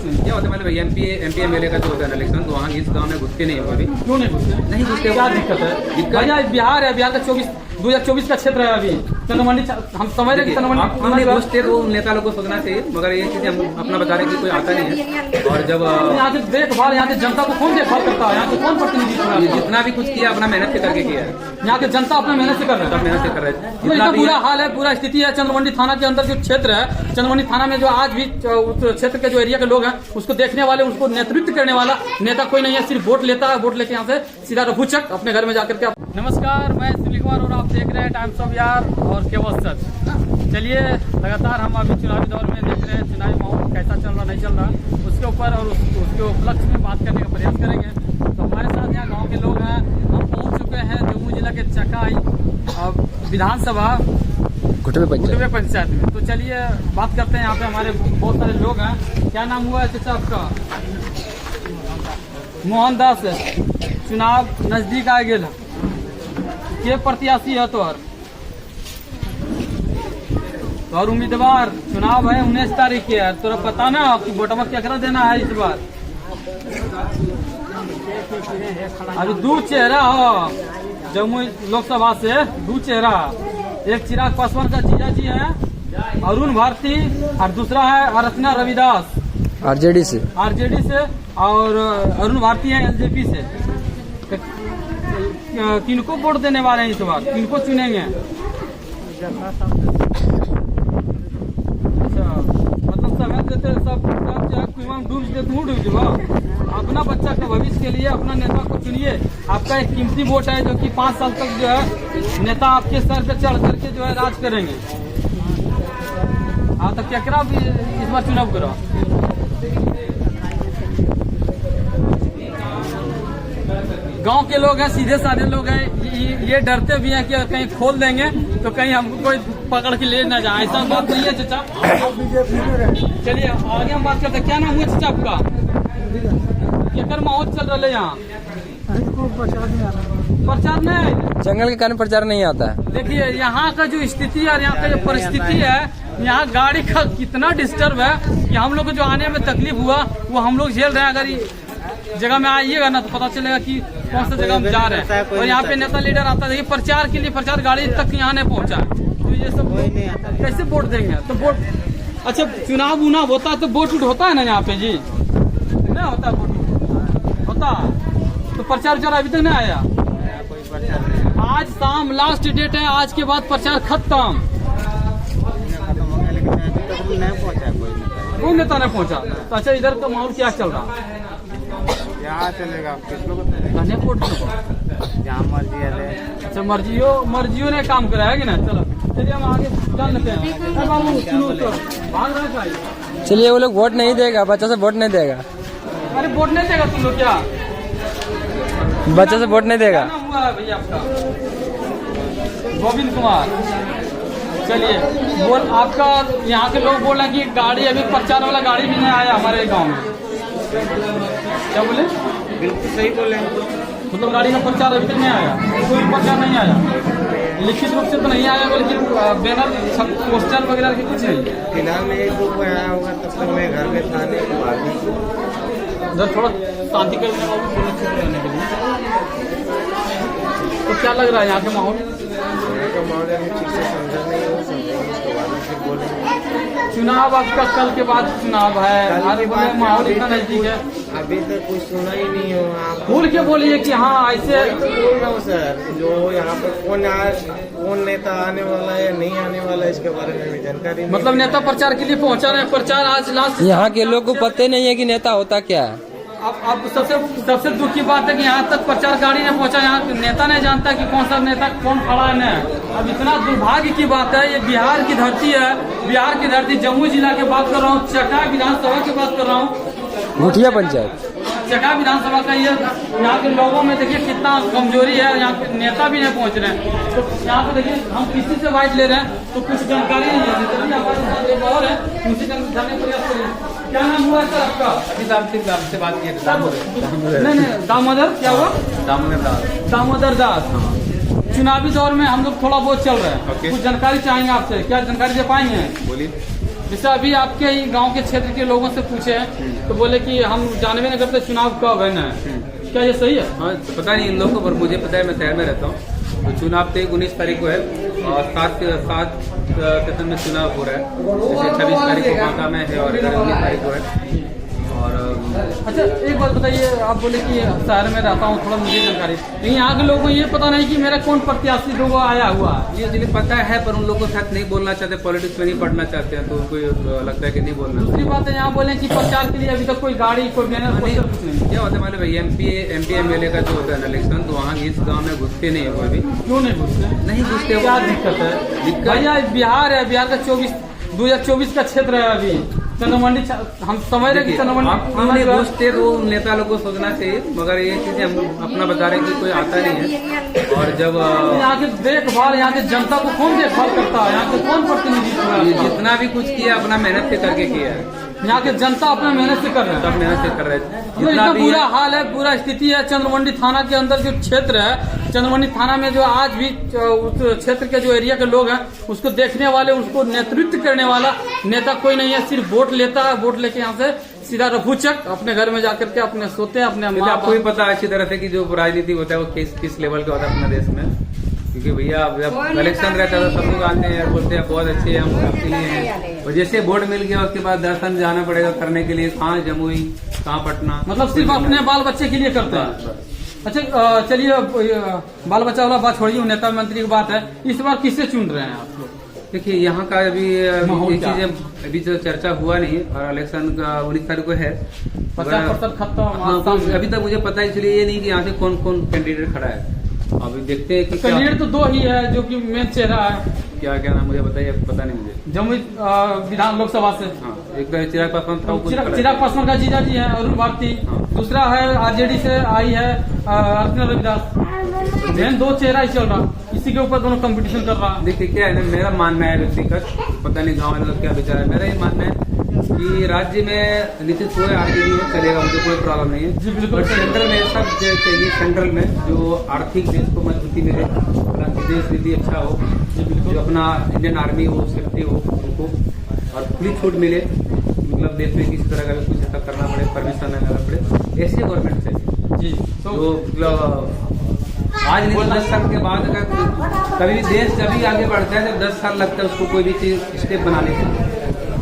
सुनिए। क्या होता है मतलब एमपी एमएलए का जो होता है इलेक्शन, तो वहाँ इस गांव में घुसते नहीं है अभी। क्यों नहीं घुसते? नहीं घुसते। क्या दिक्कत है? भैया बिहार है, बिहार का 2024 का क्षेत्र है अभी। चंद्रमंडी हम समझ रहे हैं कि चंद्रमंडी चंद्रमंडी घुसते तो नेता लोग को सोचना चाहिए, मगर ये चीजें हम अपना बता रहे हैं कि कोई आता नहीं है। और जब यहाँ से देखभाल, यहाँ से जनता को कौन देखभाल करता है? यहाँ से कौन प्रतिनिधि? जितना भी कुछ किया अपना मेहनत से करके किया है। यहाँ के जनता अपना मेहनत से कर रहे हैं, मेहनत से कर रहे हैं। तो इतना बुरा हाल है, पूरा स्थिति है। चंद्रमंडी थाना के अंदर जो क्षेत्र है, चंद्रमंडी थाना में जो आज भी उस क्षेत्र के जो एरिया के लोग हैं, उसको देखने वाले, उसको नेतृत्व करने वाला नेता कोई नहीं है। सिर्फ वोट लेता है, वोट लेके यहाँ से सीधा रफूचक अपने घर में जाकर के। नमस्कार, मैं सुनील कुमार और आप देख रहे हैं टाइम्स ऑफ बिहार और केवल सच। चलिए, लगातार हम अभी चुनावी दौर में देख रहे हैं चुनावी माहौल कैसा चल रहा नहीं चल रहा, उसके ऊपर और उसके उपलक्ष्य में बात करने का प्रयास करेंगे। तो हमारे साथ यहाँ गाँव के लोग हैं। हम पहुँच चुके हैं जम्मू जिला के चकाई विधानसभा घुटवे पंचायत में। तो चलिए बात करते हैं। यहाँ पे हमारे बहुत सारे लोग हैं। क्या नाम हुआ है चाचा आपका? मोहनदास। चुनाव नजदीक आ गया के प्रत्याशी है और उम्मीदवार चुनाव है 19 तारीख के है। तोरा पता ना कि वोटवा केकरा देना है इस बार? अभी दो चेहरा हो जम्मू लोकसभा से, दो चेहरा। एक चिराग पासवान का जीजा जी है, अरुण भारती, और दूसरा है अर्चना रविदास आरजेडी से, और अरुण भारती है एलजेपी से। किनको वोट देने वाले हैं इस बार? किनको चुनेंगे? अच्छा, मतलब सब देते सब जो है कुआं में डूब जाओ। अपना बच्चा के भविष्य के लिए अपना नेता को चुनिए। आपका एक कीमती वोट है जो कि 5 साल तक जो है नेता आपके सर पे चढ़ करके जो है राज करेंगे। हाँ, तो केकरा भी इस बार चुनाव करो? गांव के लोग हैं, सीधे साधे लोग हैं। ये डरते भी हैं कि कहीं खोल देंगे तो कहीं हमको कोई पकड़ के ले ना जाए। ऐसा बात नहीं है चाचा। चलिए आगे हम बात करते हैं। क्या नाम हुआ चाचा आपका? केकर माहौल चल रहा है यहाँ? प्रचार नहीं, जंगल के कारण प्रचार नहीं आता है। देखिए यहाँ का जो स्थिति है और यहाँ का जो परिस्थिति है, यहाँ गाड़ी का कितना डिस्टर्ब है कि हम लोग को जो आने में तकलीफ हुआ वो हम लोग झेल रहे हैं। अगर जगह में आइएगा ना तो पता चलेगा कि कौन सा जगह हम जा रहे हैं। और यहाँ पे नेता लीडर आता है, देखिए प्रचार के लिए प्रचार गाड़ी तक यहाँ नहीं पहुँचा है। तो ये सब कैसे वोट देंगे? तो वोट, अच्छा चुनाव उनाव होता है तो वोट उठ होता है ना यहाँ पे जी? नहीं होता, वोट होता तो प्रचार अभी तक नहीं आया। आज शाम लास्ट डेट है, आज के बाद प्रचार खत्म। कोई नेता नहीं पहुँचा। तो अच्छा, इधर का माहौल क्या चल रहा है? यहाँ चलेगा वोट जहाँ मर्जी है। अच्छा, मर्जियों ने काम करा है कि ना? चलो चलिए हम आगे चल लेते हैं। भाग रहा है। चलिए, वो लोग वोट नहीं देगा, बच्चा से वोट नहीं देगा। अरे वोट नहीं देगा तुम लोग? क्या बच्चा से वोट नहीं देगा? क्या नाम हुआ है भैया आपका? गोविंद कुमार। चलिए, बोल आपका यहाँ के लोग बोल रहे हैं कि गाड़ी अभी प्रचार वाला गाड़ी भी नहीं आया हमारे गांव में। क्या बोले? बिल्कुल सही बोले। मतलब गाड़ी का प्रचार अभी तक नहीं आया? कोई प्रचार नहीं आया, लिखित रूप से तो नहीं आया, बल्कि बैनर पोस्टर वगैरह की कुछ नहीं। फिलहाल में एक ग्रुप आया होगा, तब तक मैं घर में था नहीं। उधर थोड़ा शांति करने रहने के लिए। तो क्या लग रहा है यहाँ के माहौल? चुनाव आपका कल के बाद चुनाव है, माहौल इतना नजदीक है। अभी तक कुछ सुना ही नहीं हो। आप बोल के बोलिए कि हाँ ऐसे बोल रहा हूँ सर, जो यहाँ पर कौन नेता आने वाला है नहीं आने वाला है इसके बारे में भी जानकारी। मतलब नेता प्रचार के लिए पहुँचा रहे हैं। प्रचार आज लास्ट। यहाँ के लोग को पता ही नहीं है कि नेता होता क्या है। अब सबसे दुख की बात है कि यहाँ तक प्रचार गाड़ी नहीं पहुँचा। यहाँ नेता नहीं जानता कि कौन सा नेता कौन खड़ा है। अब इतना दुर्भाग्य की बात है। ये बिहार की धरती है, बिहार की धरती, जम्मू जिला की बात कर रहा हूँ, चका विधानसभा की बात कर रहा हूँ, घुटिया पंचायत चका विधानसभा का। ये यहाँ के लोगों में देखिए कितना कमजोरी है। यहाँ के नेता भी नहीं पहुँच रहे हैं। तो यहाँ पे देखिए हम किसी से बाइट ले रहे हैं तो कुछ जानकारी नहीं है। और है उनसे जानने प्रयास करिए। क्या नाम हुआ सर आपका? से बात किए नहीं, दामोदर। क्या हुआ? दामोदर दास। चुनावी दौर में हम लोग थोड़ा बहुत चल रहे हैं। कुछ जानकारी चाहेंगे आपसे, क्या जानकारी दे पाएंगे? बोलिए। जैसे अभी आपके ही गांव के क्षेत्र के लोगों से पूछे हैं तो बोले कि हम जानवे नहीं करते चुनाव कब है ना, क्या ये सही है? हाँ, पता नहीं इन लोगों को, पर मुझे पता है, मैं शहर में रहता हूँ। तो चुनाव तो 19 तारीख को है और 7 किस्म में चुनाव हो रहा है। जैसे 26 तारीख को बांका में है और 19 तारीख को है। और अच्छा एक बात बताइए, आप बोले कि शहर में रहता हूँ, थोड़ा मुझे जानकारी, लेकिन यहाँ के लोगों को ये पता नहीं कि मेरा कौन प्रत्याशी लोगों आया हुआ है। ये जिन्हें पता है पर उन लोगों को साथ नहीं बोलना चाहते, पॉलिटिक्स में नहीं पढ़ना चाहते हैं, तो उनको लगता है कि नहीं बोलना। दूसरी बात है, यहाँ बोले कि प्रचार के लिए अभी तक कोई गाड़ी कोई बैनर पोस्टर कुछ नहीं। क्या होता है मालूम है, एमपी MLA का जो होता है इलेक्शन, तो वहाँ इस गाँव में घुसते नहीं है कोई भी। क्यों नहीं घुसते? नहीं घुसते, क्या दिक्कत है? भैया बिहार है, बिहार का 2024 का क्षेत्र है। अभी चंद्रमंडी हम समझ रहे कि चंद्रमंडी घुसते तो नेता लोग को सोचना चाहिए, मगर ये चीजें हम अपना बता रहे हैं कि कोई आता नहीं है। और जब यहाँ के देखभाल, यहाँ के जनता को कौन देखभाल करता है? यहाँ के कौन प्रतिनिधि? जितना भी कुछ किया अपना मेहनत से करके किया है। यहाँ के जनता अपना मेहनत से कर रहे हैं, सब मेहनत से कर रहे हैं। इतना बुरा हाल है, बुरा स्थिति है। चंद्रमंडी थाना के अंदर जो क्षेत्र है, चंद्रमंडी थाना में जो आज भी उस क्षेत्र के जो एरिया के लोग हैं, उसको देखने वाले, उसको नेतृत्व करने वाला नेता कोई नहीं है। सिर्फ वोट लेता है, वोट लेके यहाँ से सीधा रफूचक अपने घर में जाकर के अपने सोते हैं। अपने आपको भी पता अच्छी तरह से कि जो राजनीति होता है वो किस लेवल का होता है अपने देश में, क्योंकि भैया जब इलेक्शन रहता है तो सब लोग आते हैं, बोलते हैं बहुत अच्छे हैं, हम आपके लिए हैं। और जैसे वोट मिल गया उसके बाद दर्शन जाना पड़ेगा करने के लिए, कहाँ जमुई, कहाँ पटना, मतलब सिर्फ अपने बाल बच्चे के लिए करते हैं। अच्छा चलिए, बाल बच्चा वाला बात छोड़िए, नेता मंत्री की बात है। इस बार किससे चुन रहे हैं आप लोग? देखिए यहाँ का अभी ये चीजें अभी जो चर्चा हुआ नहीं, और इलेक्शन का 19 तारीख को है, 50% खत्म। हाँ, अभी तक मुझे पता इसलिए ये नहीं कि यहाँ से कौन कौन कैंडिडेट खड़ा है। अभी देखते हैं कि कैंडिडेट तो 2 ही है जो कि मेन चेहरा है। क्या नाम मुझे बताइए, पता नहीं मुझे। जमुई विधान लोकसभा से एक चिराग पासवान था, चिराग पासवान का जीजा जी है अरुण भारती। दूसरा है RJD से आई है अर्चना रविदास। मेन 2 चेहरा ही चल रहा, इसी के ऊपर दोनों कंपटीशन कर रहा। देखिए क्या है, मेरा मानना है व्यक्तिगत, पता नहीं गाँव वाले लोग क्या विचार है, मेरा ये मानना है कि राज्य में नीतीश हो या RJD हो चलेगा, मुझे कोई प्रॉब्लम नहीं है जी। बिल्कुल सेंट्रल में सब चाहिए, सेंट्रल में जो आर्थिक देश को मजबूती मिले, विदेश नीति अच्छा हो, जो अपना इंडियन आर्मी हो, सेफ्टी हो उनको, और खुली छूट मिले, मतलब देश में किसी तरह का भी कुछ ऐसा करना पड़े, परमिशन न लेना पड़े, ऐसे गवर्नमेंट चाहिए जी। तो मतलब आज नहीं 10 साल के बाद अगर कभी भी देश जब भी आगे बढ़ता है, जब 10 साल लगता है उसको कोई भी चीज स्टेप बनाने के लिए,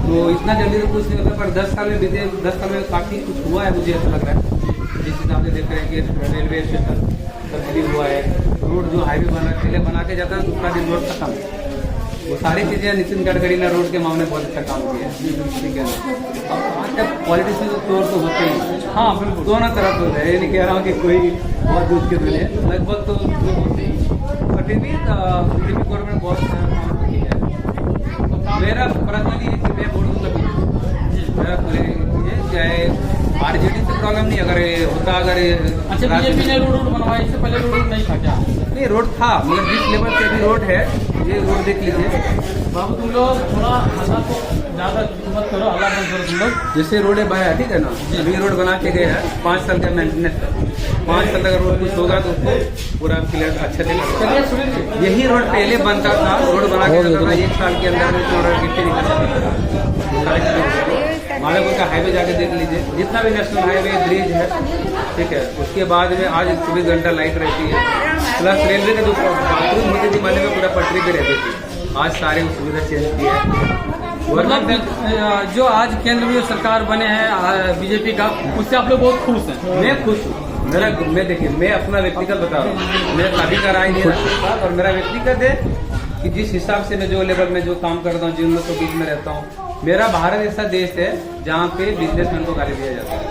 तो इतना जल्दी तो कुछ नहीं होता। पर 10 साल में काफी कुछ हुआ है, मुझे ऐसा लग रहा है। जिस हिसाब से देख रहे हैं कि रेलवे स्टेशन तब्दीली हुआ है, रोड जो हाईवे बना के जाता है, दूसरा दिन रोड खत्म। वो सारी चीजें नितिन गडकरी ने रोड के मामले में बहुत अच्छा काम किया है, ठीक है। अब आज तक पॉलिटिक्स में तौर तो होते ही, हाँ बिल्कुल, दोनों तरफ होते हैं। ये नहीं कह रहा हूँ कि कोई बहुत दूर के दुनिया, लगभग तो होते ही, और फिर भी बीजेपी गवर्नमेंट बहुत काम किया है। मेरा पर्सनली है कि मैं वोट दूंगा, मेरा चाहे RJD से प्रॉब्लम नहीं, अगर होता, अगर अच्छा बीजेपी ने रोड बनवाया, इससे पहले रोड नहीं था क्या? नहीं, रोड था, मतलब जिस लेवल से अभी रोड है, ये रोड देख लीजिए बाबू, तुम लोग थोड़ा हल्ला को ज्यादा मत करो, हल्ला मत करो तुम लोग। जैसे रोड बनाया, ठीक है ना, अभी रोड बना के गए हैं, 5 साल का मेंटेनेंस, 5 साल अगर रोड कुछ होगा तो उसको पूरा क्लियर अच्छे से। यही रोड पहले बनता था, रोड बना के जाता था 1 साल के अंदर में, गिट्टी निकल माधवपुर का हाईवे जाके देख लीजिए, जितना भी नेशनल हाईवे ब्रिज है, ठीक है, उसके बाद में आज 24 घंटा लाइट रहती है, प्लस रेलवे का जो बाथरूम होती थी माले में पूरा पटरी पे रहती थी, आज सारी सुविधा चेंज की है। मतलब जो आज केंद्र में सरकार बने हैं बीजेपी का, उससे आप लोग बहुत खुश हैं? मैं खुश हूँ। मैं देखिए, मैं अपना व्यक्तिगत बता रहा हूँ, मैं शादी का राय नहीं रखता, और मेरा व्यक्तिगत है कि जिस हिसाब से मैं जो लेवल में जो काम करता हूँ, जिन लोगों के बीच में रहता हूँ, मेरा भारत ऐसा देश है जहाँ पे बिजनेसमैन को गाली दिया जाता है।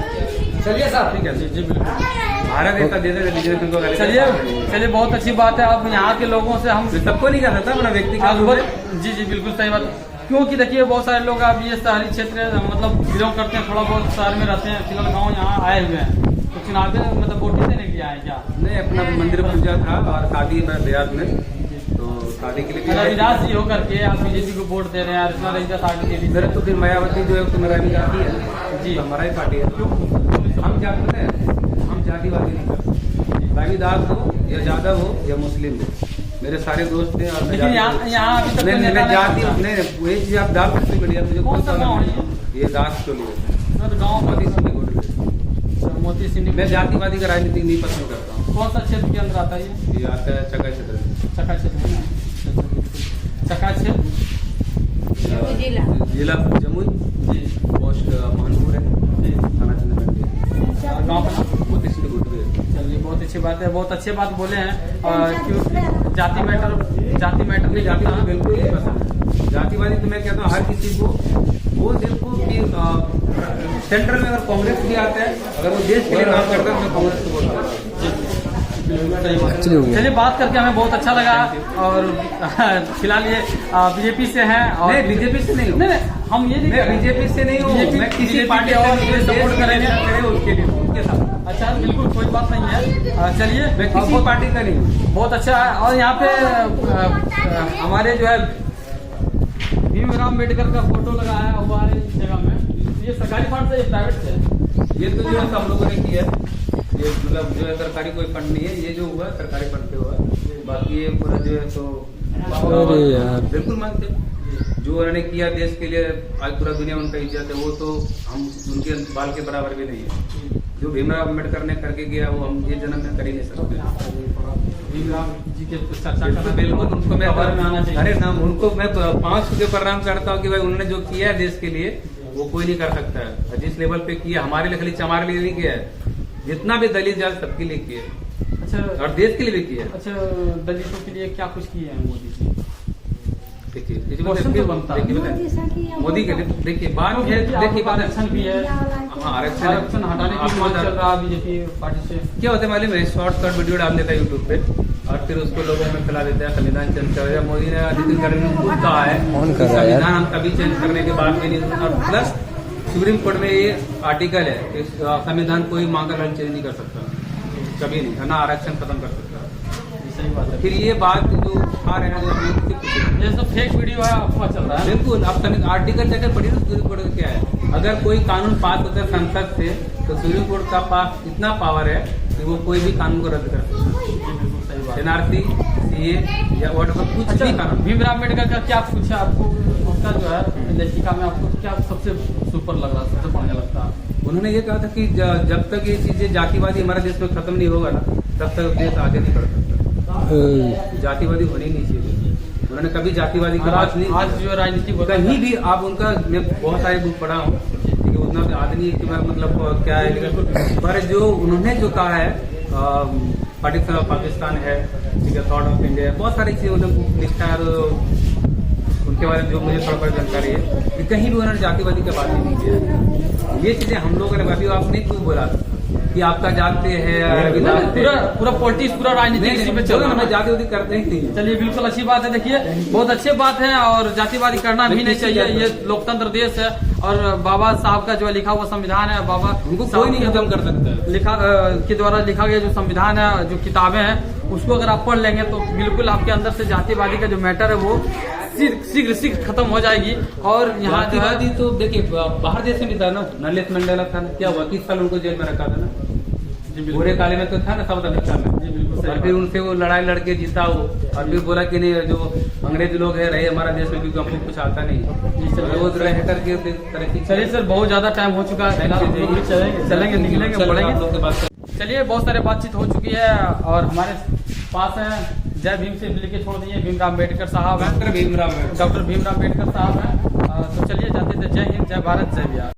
चलिए साहब, ठीक है जी बिल्कुल, भारत ऐसा देश है बिजनेसमैन को गाली। चलिए बहुत अच्छी बात है। अब यहाँ के लोगों से हम सबको नहीं कर सकता, अपना व्यक्तिगत जी बिल्कुल सही बात, क्योंकि देखिए बहुत सारे लोग अब ये शहरी क्षेत्र मतलब बिलोंग करते हैं, थोड़ा बहुत शहर में रहते हैं, फिलहाल गाँव यहाँ आए हुए हैं, तो चुनाव में मतलब वोट देने के लिए आए क्या? नहीं, अपना मंदिर पूजा था और शादी में बिहार में, तो शादी के लिए विराज जी होकर के आप बीजेपी को वोट दे रहे हैं, अर्चना रविदास आगे के मेरे तो फिर मायावती जो है तो मेरा भी जाति है जी, हमारा ही पार्टी है। हम क्या करते हैं, हम जातिवादी नहीं करते, रविदास हो या यादव हो या मुस्लिम हो, मेरे सारे दोस्त हैं और मैं लेकिन यहाँ अभी तक कोई नेता मैं नहीं जाती पहुंचा। नहीं वही चीज आप डाल सकते मीडिया मुझे कौन सा गाँव है ये दास चोली है सर गाँव मोदी का सिंह गुट मोती सिंह मैं जातिवादी का राजनीति नहीं पसंद करता हूँ। कौन सा क्षेत्र के अंदर आता है ये आता है चका क्षेत्र में। चका क्षेत्र है ना चका क्षेत्र जिला जमुई जी पोस्ट महानपुर है जी थाना चंद्रगंज और गाँव का नाम मोती सिंह गुट चलिए बहुत अच्छी बात है बहुत अच्छी बात बोले हैं क्योंकि जाति मैटर नहीं जाति जाता मुझे बिल्कुल नहीं पसंद है। जातिवादी तो मैं कहता हूँ हर किसी को वो देखो कि सेंट्रल में अगर कांग्रेस भी आता है अगर वो देश के लिए काम करता है मैं कांग्रेस को वोट करता हूँ। चलिए बात करके हमें बहुत अच्छा लगा और फिलहाल ये बीजेपी से हैं और नहीं बीजेपी से नहीं हूँ नहीं, हम ये नहीं मैं कह रहे। बीजेपी से नहीं हूँ BJP मैं किसी BJP पार्टी के और और ये सपोर्ट करेंगे उसके लिए उनके साथ अच्छा बिल्कुल कोई बात नहीं है चलिए मैं किसी पार्टी का नहीं हूँ। बहुत अच्छा है और यहाँ पे हमारे जो है भीमराव अम्बेडकर का फोटो लगाया हुआ है इस जगह में ये सरकारी फंड से प्राइवेट से ये तो जो है सब लोगों ने किया है ये मतलब जो है सरकारी कोई फंड नहीं है ये जो हुआ सरकारी फंड पे हुआ बाकी ये पूरा जो है तो अरे यार। बिल्कुल मानते हैं। जो उन्होंने किया देश के लिए आज पूरा दुनिया में उनका इज्जत है वो तो हम उनके बाल के बराबर भी नहीं है। जो भीमराव अम्बेडकर ने करके गया वो हम ये जन्म में कर ही नहीं सकते। भीमराव जी के चर्चा करना बिल्कुल उनको मैं खबर में आना चाहिए। अरे नाम उनको मैं 5 के प्रणाम करता हूँ कि भाई उन्होंने जो किया है देश के लिए वो कोई नहीं कर सकता है। जिस लेवल पे किया हमारे लिए खाली हमारे लिए नहीं किया है जितना भी दलित जात सबके लिए किया है अच्छा और देश के लिए भी किया है। अच्छा दलितों के लिए क्या कुछ किए हैं मोदी जी देखिए क्वेश्चन तो बनता है। मोदी के देखिए बात है देखिए बात आरक्षण भी है हाँ आरक्षण हटाने की मांग चल रहा है बीजेपी पार्टी से क्या होता है मालूम है शॉर्ट वीडियो डाल देता है यूट्यूब पे और फिर उसको लोगों में फैला देता है संविधान चेंज कर दिया। मोदी ने नितिन गडकरी ने खुद कहा है कौन कर रहा है यार? संविधान हम कभी चेंज करने के बाद भी नहीं और प्लस सुप्रीम कोर्ट में ये आर्टिकल है कि संविधान कोई मांगकर चेंज नहीं कर सकता कभी नहीं ना आरक्षण खत्म कर सकता। सही बात है फिर ये बात जो आ रहे हैं ये सब फेक वीडियो है अफवाह चल रहा है बिल्कुल अब आर्टिकल जाकर पढ़िए सुप्रीम कोर्ट का क्या है। अगर कोई कानून पास होता है संसद से तो सुप्रीम कोर्ट का पास इतना पावर है कि वो कोई भी कानून को रद्द कर सकता ये बिल्कुल सही बात है। एनआरसी सीए या वॉट कुछ भी कानून। भीमराव अम्बेडकर का क्या पूछा आपको उसका जो है लेखिका में आपको क्या सबसे सुपर लग रहा सबसे बढ़िया लगता है उन्होंने ये कहा था कि जब तक ये चीजें जातिवादी हमारे देश में खत्म नहीं होगा ना तब तक देश आगे नहीं बढ़ सकता। जातिवादी होनी नहीं चाहिए। उन्होंने कभी जातिवादी की बात नहीं आज जो राजनीति होता कहीं भी आप उनका मैं बहुत सारे बुक पढ़ा हूँ कि उतना भी आदमी कि मैं मतलब क्या है पर जो उन्होंने जो कहा है पाकिस्तान है ठीक है थॉट ऑफ इंडिया बहुत सारी चीजें उन्होंने बुक लिखा है और उनके बारे में जो मुझे थोड़ा बहुत जानकारी है कि कहीं भी उन्होंने जातिवादी की बात नहीं की है। ये चीजें हम लोगों ने अभी आपने क्यों बोला कि आपका जाते हैं पूरा पॉलिटिक्स पूरा राजनीति इसी पे चल रहा है हमें जातिवादी करते ही नहीं। चलिए बिल्कुल अच्छी बात है देखिए बहुत अच्छी बात है और जातिवादी करना भी नहीं चाहिए ये लोकतंत्र देश है और बाबा साहब का जो लिखा हुआ संविधान है बाबा उनको कोई नहीं खत्म कर सकता लिखा के द्वारा लिखा गया जो संविधान है जो किताबें हैं उसको अगर आप पढ़ लेंगे तो बिल्कुल आपके अंदर से जातिवादी का जो मैटर है वो शीघ्र खत्म हो जाएगी। और यहाँ जातिवादी तो देखिए बाहर देश में भी था ना नेल्सन मंडेला था ना क्या हुआ 30 साल उनको जेल में रखा था ना पूरे काले में तो था ना साउथ अफ्रीका में और फिर उनसे वो लड़ाई लड़के जीता वो और फिर बोला कि नहीं जो अंग्रेज लोग है रहे हमारा देश में क्योंकि हमको कुछ आता नहीं वो रह करके तरक्की। चलिए सर बहुत ज्यादा टाइम हो चुका है चलेंगे निकलेंगे बढ़ेंगे। चलिए बहुत सारे बातचीत हो चुकी है और हमारे पास है जय भीम से लेके छोड़ दिए भीमराव अम्बेडकर साहब हैं डॉक्टर भीमराव अम्बेडकर साहब हैं तो चलिए जाते थे जय हिंद जय भारत जय बिहार।